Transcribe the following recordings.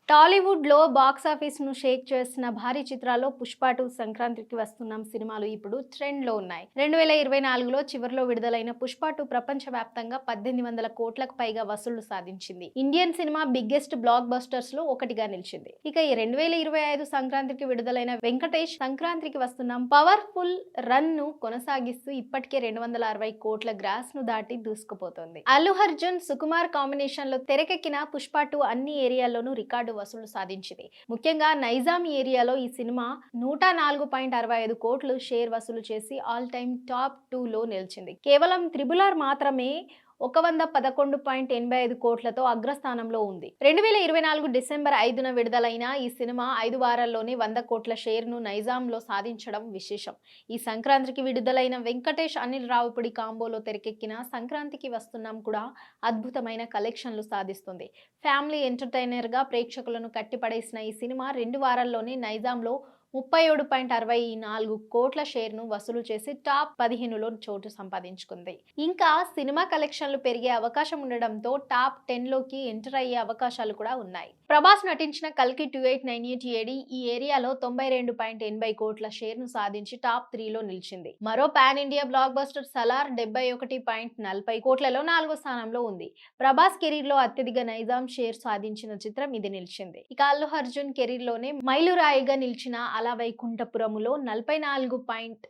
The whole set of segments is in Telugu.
టాలీవుడ్‌లో బాక్సాఫీస్‌ను షేక్ చేసిన భారీ చిత్రాల్లో 'పుష్ప 2', 'సంక్రాంతికి వస్తున్నాం' సినిమాలు ఇప్పుడు ట్రెండ్‌లో ఉన్నాయి. 2024లో చివర్లో విడుదలైన 'పుష్ప 2' ప్రపంచవ్యాప్తంగా 1800 కోట్లకు పైగా వసూళ్లు సాధించింది. ఇండియన్ సినిమా బిగ్గెస్ట్ బ్లాక్ బస్టర్స్‌లో ఒకటిగా నిలిచింది. ఇక ఈ 2025 సంక్రాంతికి విడుదలైన వెంకటేష్ 'సంక్రాంతికి వస్తున్నాం' పవర్‌ఫుల్ రన్‌ను కొనసాగిస్తూ ఇప్పటికే 260 కోట్ల గ్రాస్‌ను దాటి దూసుకుపోతోంది. అల్లు అర్జున్, సుకుమార్ కాంబినేషన్‌లో తెరకెక్కిన 'పుష్ప 2' అన్ని ఏరియాల్లోనూ రికార్డు వసూలు సాధించింది. ముఖ్యంగా నైజాం ఏరియాలో ఈ సినిమా 104.65 కోట్లు షేర్ వసూలు చేసి ఆల్ టైమ్ టాప్ 2లో నిలిచింది. కేవలం త్రిబుల్ ఆర్ మాత్రమే 111.85 కోట్లతో అగ్రస్థానంలో ఉంది. 2024 డిసెంబర్ 5న విడుదలైన ఈ సినిమా 5 వారాల్లోనే 100 కోట్ల షేర్ను నైజాంలో సాధించడం విశేషం. ఈ సంక్రాంతికి విడుదలైన వెంకటేష్, అనిల్ రావిపూడి కాంబోలో తెరకెక్కిన 'సంక్రాంతికి వస్తున్నాం' కూడా అద్భుతమైన కలెక్షన్లు సాధిస్తుంది. ఫ్యామిలీ ఎంటర్‌టైనర్‌గా ప్రేక్షకులను కట్టిపడేసిన ఈ సినిమా 2 వారాల్లోనే నైజాంలో 37.64 కోట్ల షేర్ను వసూలు చేసి టాప్ 15లో చోటు సంపాదించుకుంది. ఇంకా సినిమా కలెక్షన్లు పెరిగే అవకాశం ఉండడంతో టాప్ 10లోకి ఎంటర్ అయ్యే అవకాశాలు కూడా ఉన్నాయి. ప్రభాస్ నటించిన 'కల్కి 2898 ఏడి' ఈ ఏరియాలో 92.80 కోట్ల షేర్ను సాధించి టాప్ 3లో నిలిచింది. మరో pan India block buster 'Salaar' 71.40 కోట్లలో 4వ స్థానంలో ఉంది. ప్రభాస్ కెరీర్‌లో అత్యధిక నైజాం షేర్ సాధించిన చిత్రం ఇది నిలిచింది. ఇక అల్లు అర్జున్ కెరీర్‌లోనే మైలురాయిగా నిలిచిన 'అల వైకుంఠపురము'లో 44.88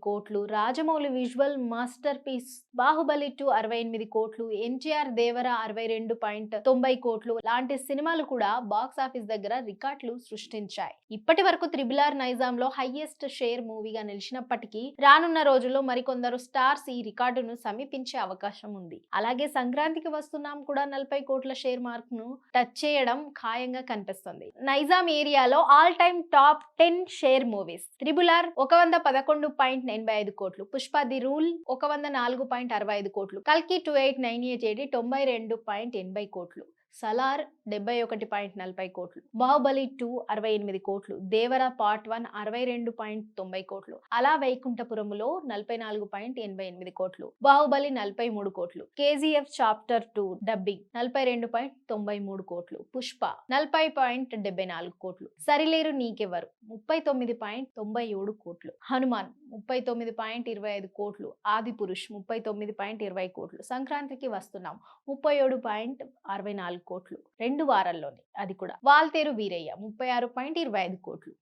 కోట్లు, Rajamouli visual masterpiece 'Baahubali 2' 68 కోట్లు, ఎన్టీఆర్ 'దేవర' 62.90 కోట్లు లాంటి సినిమాలు కూడా బాక్సాఫీస్ దగ్గర రికార్డులు సృష్టించాయి. ఇప్పటి వరకు త్రిబుల్ ఆర్ నైజాంలో హైయెస్ట్ షేర్ మూవీగా నిలిచినప్పటికీ రానున్న రోజుల్లో మరికొందరు స్టార్స్ ఈ రికార్డును సమీపించే అవకాశం ఉంది. అలాగే సంక్రాంతికి వస్తున్నాం కూడా 40 కోట్ల షేర్ మార్క్ ను టచ్ చేయడం ఖాయంగా కనిపిస్తుంది. నైజాం ఏరియాలో all time top 10 share movies: triple R 111.85 కోట్లు, పుష్ప ది రూల్ 104.65 కోట్లు, కల్కి 2898 ఏడి 92.80 కోట్లు, సలార్ 71.40 కోట్లు, బాహుబలి 2 68 కోట్లు, దేవర పార్ట్ 1 62.90 కోట్లు, అలా వైకుంఠపురములో 44.88 కోట్లు, బాహుబలి 43 కోట్లు, కేజీఎఫ్ చాప్టర్ 2 డబ్బింగ్ 42.93 కోట్లు, పుష్ప 40.74 కోట్లు, సరిలేరు నీకెవ్వరు 39.97 కోట్లు, హనుమాన్ 39.25 కోట్లు, ఆదిపురుష్ 39.20 కోట్లు, సంక్రాంతికి వస్తున్నాం 37.64 కోట్లు 2 వారాల్లోనే, అది కూడా వాల్తేరు వీరయ్య 36.25 కోట్లు.